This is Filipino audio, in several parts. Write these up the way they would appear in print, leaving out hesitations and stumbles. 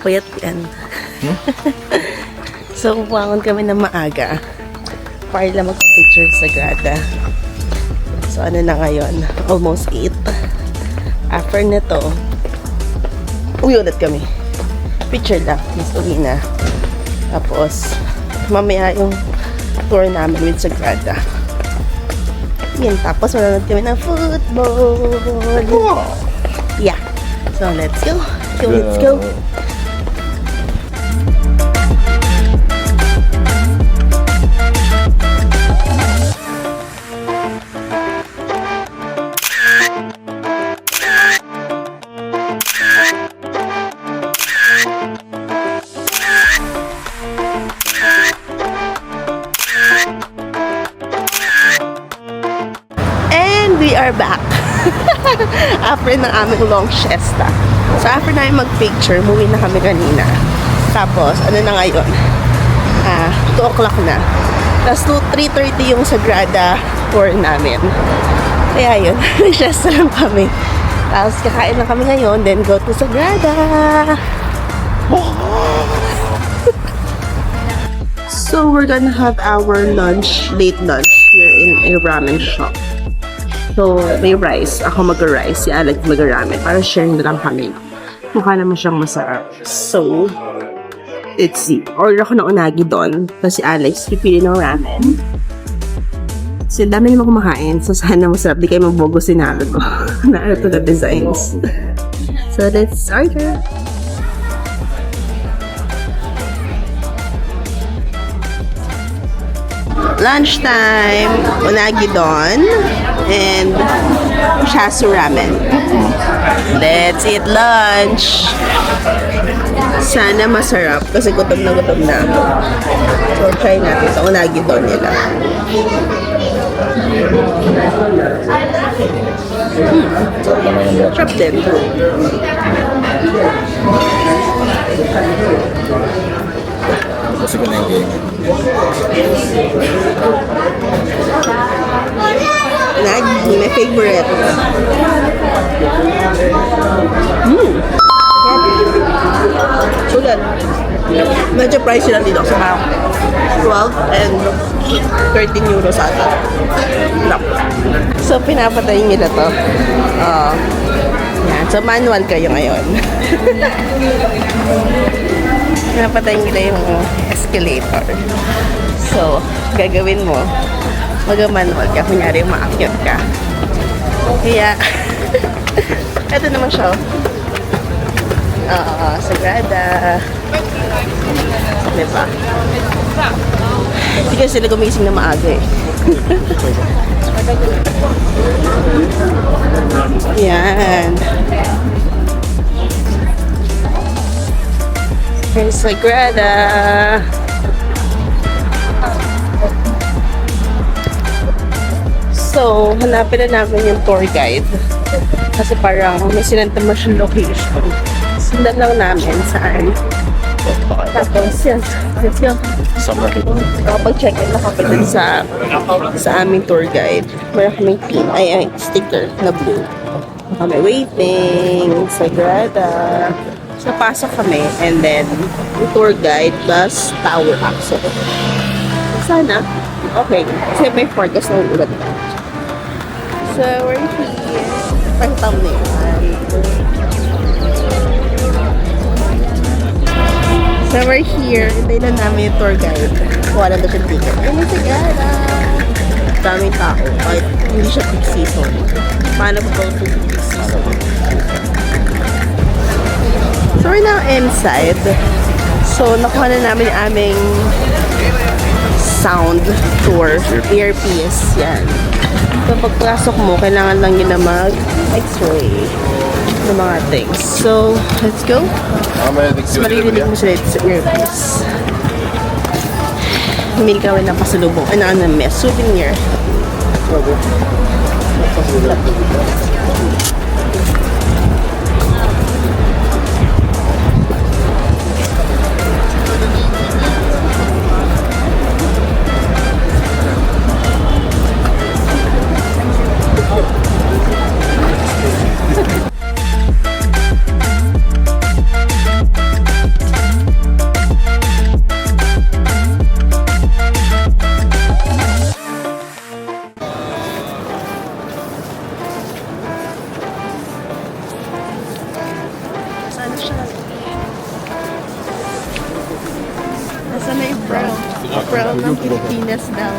Puyat yan. So, pumangon kami na maaga para lang mag-picture sa Grada. So, ano na ngayon? Almost 8. After nito, uwi ulit kami. Picture lang. Mas uwi na. Tapos, mamaya yung tour namin with Sagrada. Yan. Tapos, manonood kami ng football. Yeah. So, let's go. Let's go. We are back after ng aming long siesta. So after namin mag-picture, movie na kami kanina. Tapos, ano na ngayon? 2 o'clock na. Tapos 3:30 yung Sagrada tour namin. Kaya yun, siesta lang kami. Tapos kakain lang kami ngayon, then go to Sagrada. So we're gonna have our lunch, late lunch here in a ramen shop. So, may rice. Ako mag-rice. Si Alex mag-ramen. Para share na lang kami. Mukha naman siyang masarap. So, let's see. Order ako ng unagi doon. Tapos si Alex, pipili ng ramen. So, dami naman kumakain. So, sana masarap. Di kayo mabogo sinalo ko. Na ito na designs. So, let's order. Lunchtime, unagi doon, and shasu ramen. Let's eat lunch. Sana masarap kasi gutom na gutom na ako. So try natin sa unagi doon nila. Sarap din. Kasi ko na yung game. Unagi, my favorite. Sulit. Medyo pricey lang dito kasi parang 12 and 13 euros ata. So, pinapatay nila to. Yan. So, manual kayo ngayon. Pinapatay nila yung escalator. So, gagawin mo, mag-manual ka. Kunyari, maakyat ka. Kaya, eto naman siya. Sagrada. Diba? Hindi kasi sila gumising na maaga eh. Yan. Here's Sagrada. So, hanapin na namin yung tour guide. Kasi parang may sinantaman siyang location. Sundan lang namin saan. Tapos, yan. Kapag check-in na kami dun sa aming tour guide. Meron kaming pin, ay sticker na blue. Kami waiting, Sagrada. So, pasok kami, and then, yung tour guide plus tower access. Sana, okay. Kasi may forecast na ulat. So, we're here. Pang thumbnail. So, we're here. Hintayin na namin yung tour guide. Wala na siyang ticket. Ay, may Sagrada! Daming tao. Kahit hindi siya peak season. Paano ba ito peak season? So, we're now inside. So, nakuha na namin yung aming sound tour. Earpiece. Yan. So, pagpasok mo, kailangan lang yun na mag-x-ray ng mga things. So, let's go. Mas maririnig mo sila sa earpiece. Humili kami ng pasalubong. Ano may souvenir. Pearl ng Pilipinas daw.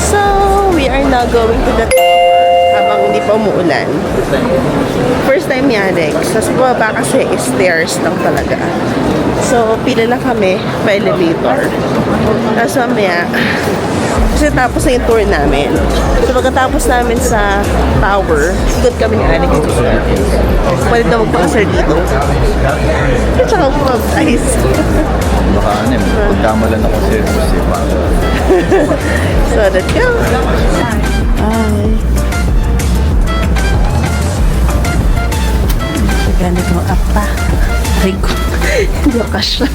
So, we are now going to the habang hindi pa umuulan. First time yari. Sa baba kasi stairs lang talaga. So, pila lang kami pa elevator. Tapos mamaya, kasi tapos na yung tour namin. So, pagkatapos namin sa tower, ikot kami ni Alex. Pwede daw magpakasar dito. At saka mag-ice. Baka ano eh, pagkamalan ako serious eh. So, let's go. Bye. Ganito mo up pa. Ay ko. Hindi ako kasya.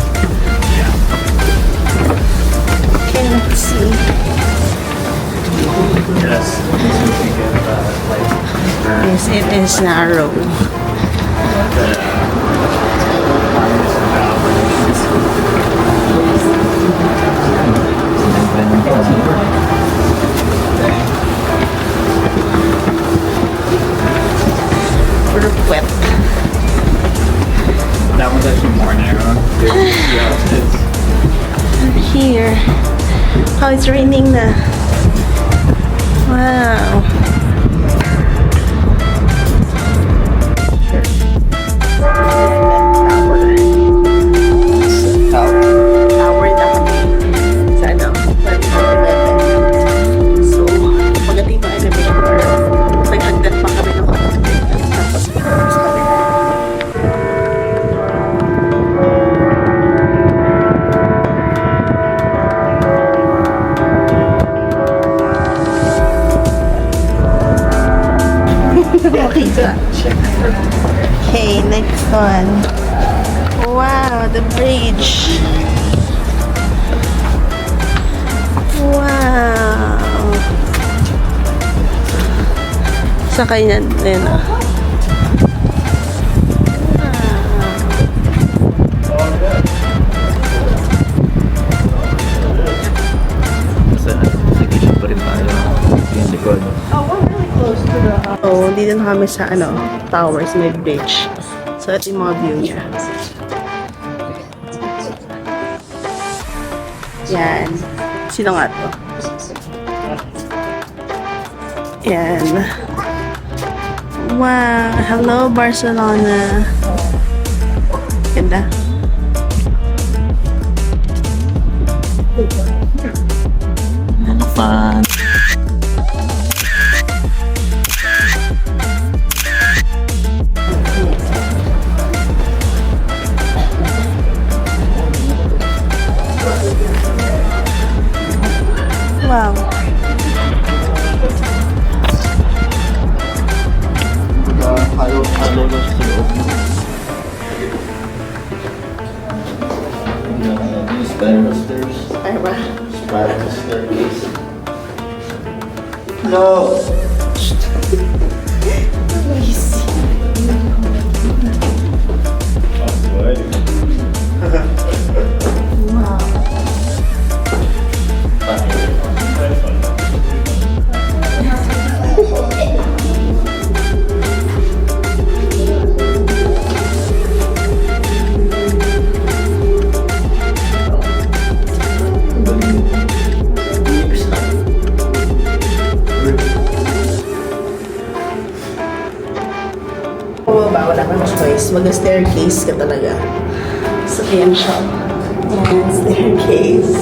Okay, let's see. Yes, it is narrow. Wet. That one's actually more narrow. Yeah, it's Here. Oh, it's raining na. Wow. Tower na kami. Sa ano? 11. So, pagdating ng elevator, naghagdan pa kami ng konti. Tapos, tapos kami. Okay, next one. Wow, the bridge. Wow. Sakay na din ah. Basta nag-issue pa rin tayo yung likod. Oh, dito na kami sa ano, towers, may bridge. So, ito yung mga view niya. Yan. Sino nga to? Yan. Wow! Hello, Barcelona! Ganda. Fun. Wow. Halo lang sa loob. Spiral stairs. Ay ba? Spiral staircase. No! Easy. Wow. Wala kang choice. Mag-staircase ka talaga. So, ayan siya. Ayan, staircase.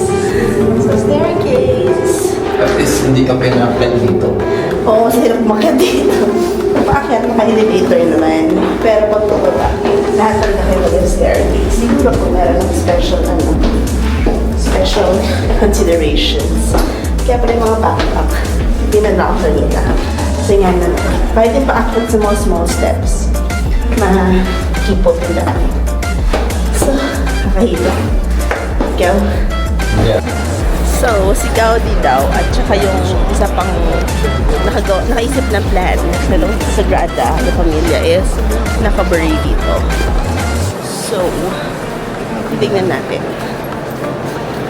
So, staircase. At least hindi ka pinaklan dito. Oo, kasi hirap umakyat dito. Napaakyat, naka-elevator naman. Pero pag pababa, lahat talaga kayo mag-staircase. Siguro kung meron ng special considerations. Kaya pala yung mga backpack, hindi na lang kanina. Kasi nga na naman. Pwede paakyat sa small steps na keep up in the eye. So, nakahilo. Ikaw? Yeah. So, si Gaudi daw at saka yung isa pang nakaisip ng plan na lang sa Sagrada na pamilya is nakabury dito. So, tignan natin.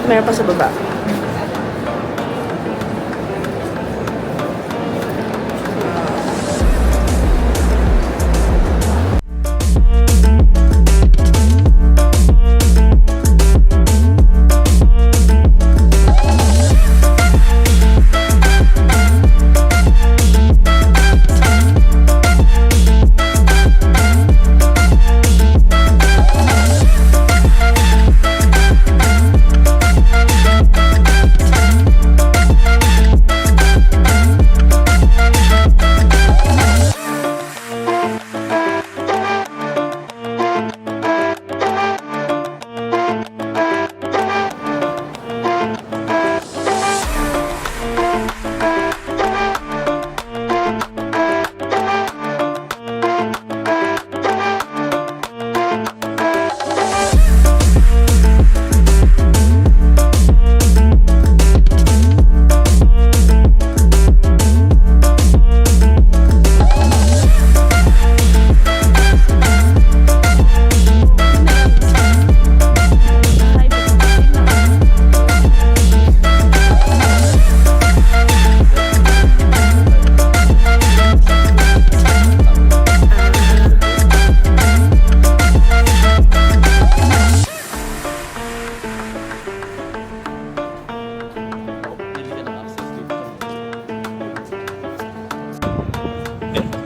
Meron pa sa baba.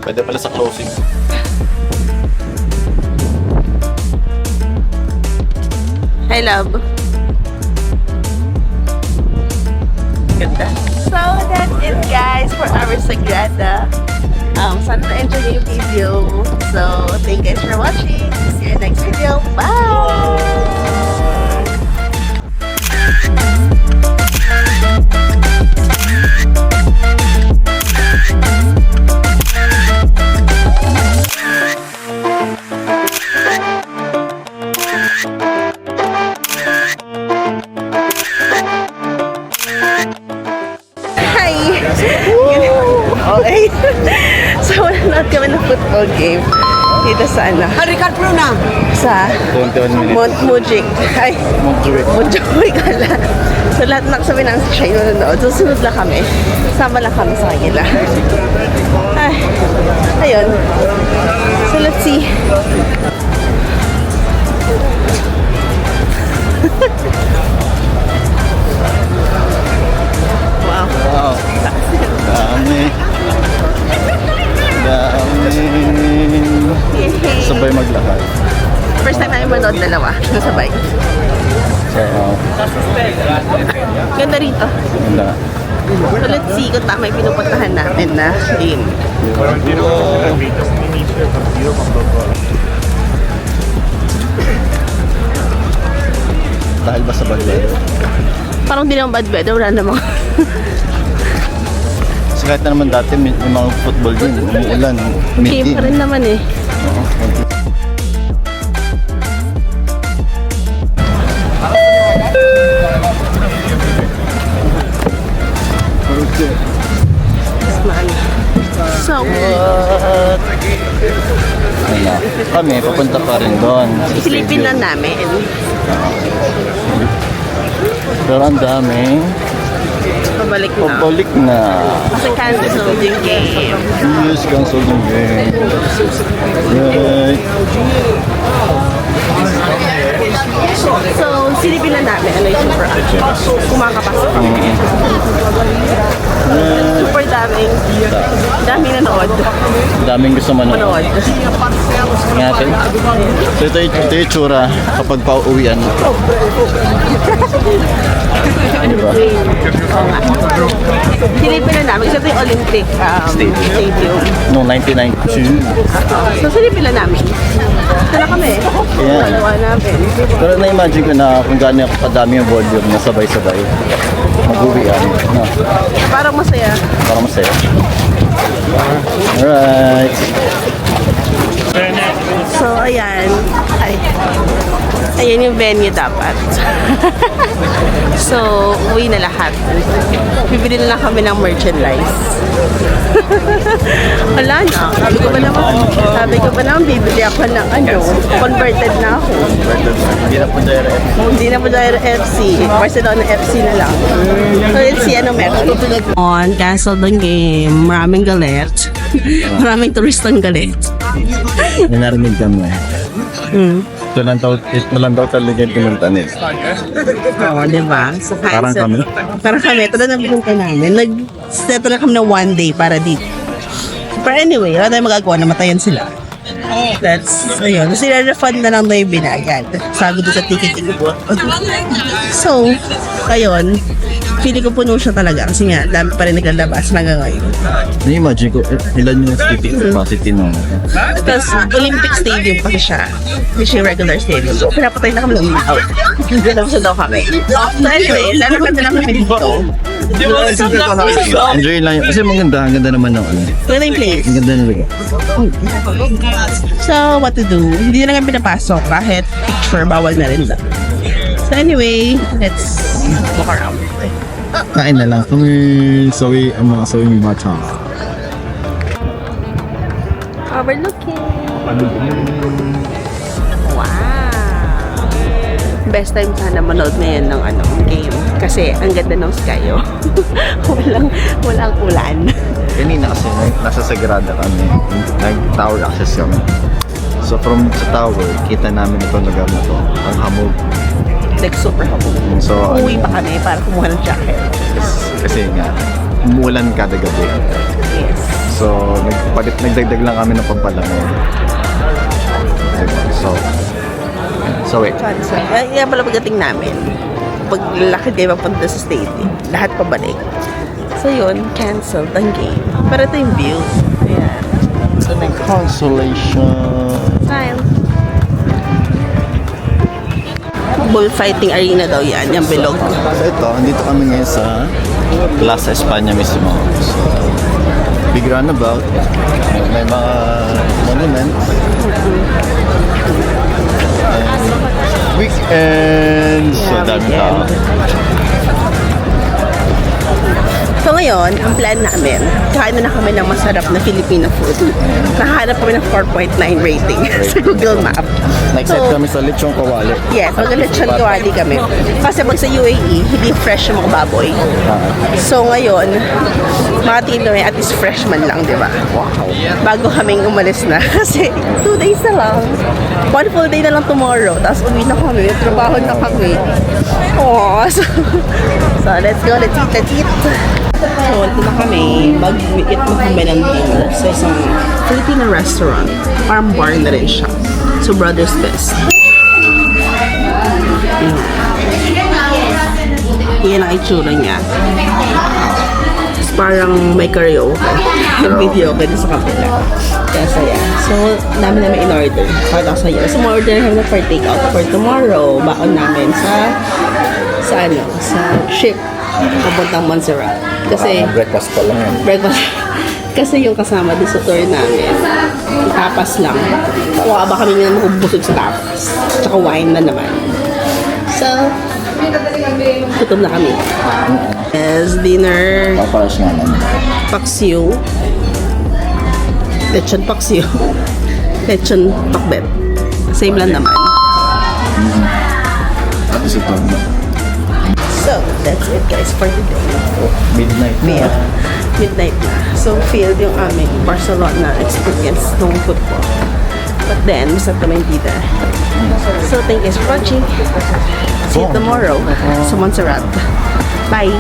Pwede pala sa closing. Hi, love. Ganda. So, that's it, guys, for our Sagrada. Sana na-enjoy niyo yung video. So, thank you guys for watching. See you next video. Bye! Hi! Okay. So, nanonood kami ng football game dito sa ano? Ricardo Bruna. Sa 21 minutes. Montjuic. Ay, Montjuic. Montjuic kala. So, lahat nakasabi ng siya yung nanonood. So, sunod lang kami. Sama lang kami sa kanila. Ay, ayun. So, let's see. Wow. Wow. Dami. Sabay maglakad. First time namin manood dalawa. Nasabay. So, Ganda rito. ganda. So, let's see kung tama yung pinupuntahan natin na game. Dahil ba sa bagay? Parang di naman bad weather. Wala namang Kasi kahit na naman dati may mga football din, umuulan, game pa rin naman eh. Oo. So, Wala. Kami, papunta pa rin doon. Sa silipin stadium. lang namin. Pero ang dami. Pabalik na. Pabalik na. Kasi cancel yung game. Yes, cancel yung game. Right. So, silipin lang namin. Ano yung super action? Kumakapasok kami. Super daming nanood. Daming gusto manood. Manood. Ngatin. So ito yung tsura kapag pauwian. Diba? Silipin lang namin. Isa ito yung Olympic Stadium. Noong 1992. So, silipin lang namin. Ito na kami. Yeah. Dalawa namin. Pero na-imagine ko na kung gaano kadami yung volume na sabay-sabay. Mag-uwian. No? Parang masaya. Para masaya. Alright. So, ayan. Ayan yung venue dapat. So, uwi na lahat. Bibili na lang kami ng merchandise. Wala na. Sabi ko ba naman, bibili ako ng converted na ako. Hindi na po dahil Hindi na po dahil FC. Barcelona FC na lang. So, let's see ano meron. On, cancel the game. Maraming galit. Maraming turistang galit. May narinig kami. Ito lang daw talaga yung pinuntanin. Oo, diba? So, Parang kami. Parang kami. Ito na napunta namin. Nag-set na kami ng one day para dito. But anyway, wala tayong magagawa. Namatayan sila. That's, ayun. Kasi refund na lang na yung binagad. Sabi doon sa ticketing ko. So, ayun. Pili ko puno siya talaga. Kasi nga, dami pa rin naglalabas hanggang ngayon. Na-imagine ko, ilan yung seating capacity nung Tapos, Olympic Stadium pa siya. Hindi siya yung regular stadium. So, pinapatay na kami ng ilaw. Tapos na daw kami. So, anyway, lalakad na lang kami dito. Enjoy lang yun. Kasi maganda, ang ganda naman ng ano. Maganda yung place. Ang ganda ng lugar. So, what to do? Hindi na kami pinapasok kahit picture, bawal na rin lang. So, anyway, let's walk around. Kain na lang. Kami sawi, ang mga sawi ng bata. Overlooking. Wow. Best time sana manood ngayon ng game. Kasi ang ganda ng sky, oh. walang ulan. Kanina kasi nasa Sagrada kami. Nag-tower access kami. So from sa tower, kita namin itong lugar na to. Ang hamog. Like super hamog. So, Uwi pa kami para kumuha ng jacket. kasi nga, umuulan kada gabi. Yes. So, nagdagdag lang kami ng pampalamig. So wait. So, kaya pala pagdating namin, paglakad kayo papunta sa stadium, lahat pabalik. So yun, canceled ang game. Pero ito yung view. Ayan. So, Consolation. smile. Bullfighting arena daw yan, yung bilog. So ito, dito kami ngayon sa Plaza España mismo. So, big runabout. May mga monuments. And weekend. So, dami tao. So ngayon, ang plan namin, kain na kami ng masarap na Filipino food. Nakahanap kami ng 4.9 rating sa Google Map. Nag-set kami sa Lechong Kawali. Yes, mag-lechon kawali kami. Kasi pag sa UAE, hindi fresh yung mga baboy. So ngayon, makatingin kami at least fresh man lang, di ba? Bago kaming umalis na. Kasi 2 days na lang. 1 full day na lang tomorrow. Tapos uwi na kami. Trabaho na kami. Aww. So let's go. Let's eat. So, ito na kami. Mag-eat na kami ng dinner sa isang Filipino restaurant. Parang bar na rin siya. So, Brothers Best. Yan ang itsura niya. Tapos parang may karaoke. Yung video din sa kapila. Kaya saya. So, namin in-order. Para sa'yo. So, ma-order namin na for take-out for tomorrow. Baon namin sa ship. Papuntang Montserrat. Kasi, breakfast pa lang yan. breakfast. Kasi yung kasama din sa tour namin, tapas lang. Baka ba kami nga makubusog sa tapas. Tsaka wine na naman. So, tutom na kami. Yes, dinner. Papalas nga naman. Paksiw. Lechon paksiw. Lechon pakbet. Same lang naman. Tapos ito. So, that's it guys for today. Midnight Yeah. Midnight na. So, failed yung aming Barcelona experience ng football. But then, masarap kami hindi there. So, thank you guys for watching. See you tomorrow sa Montserrat. Bye!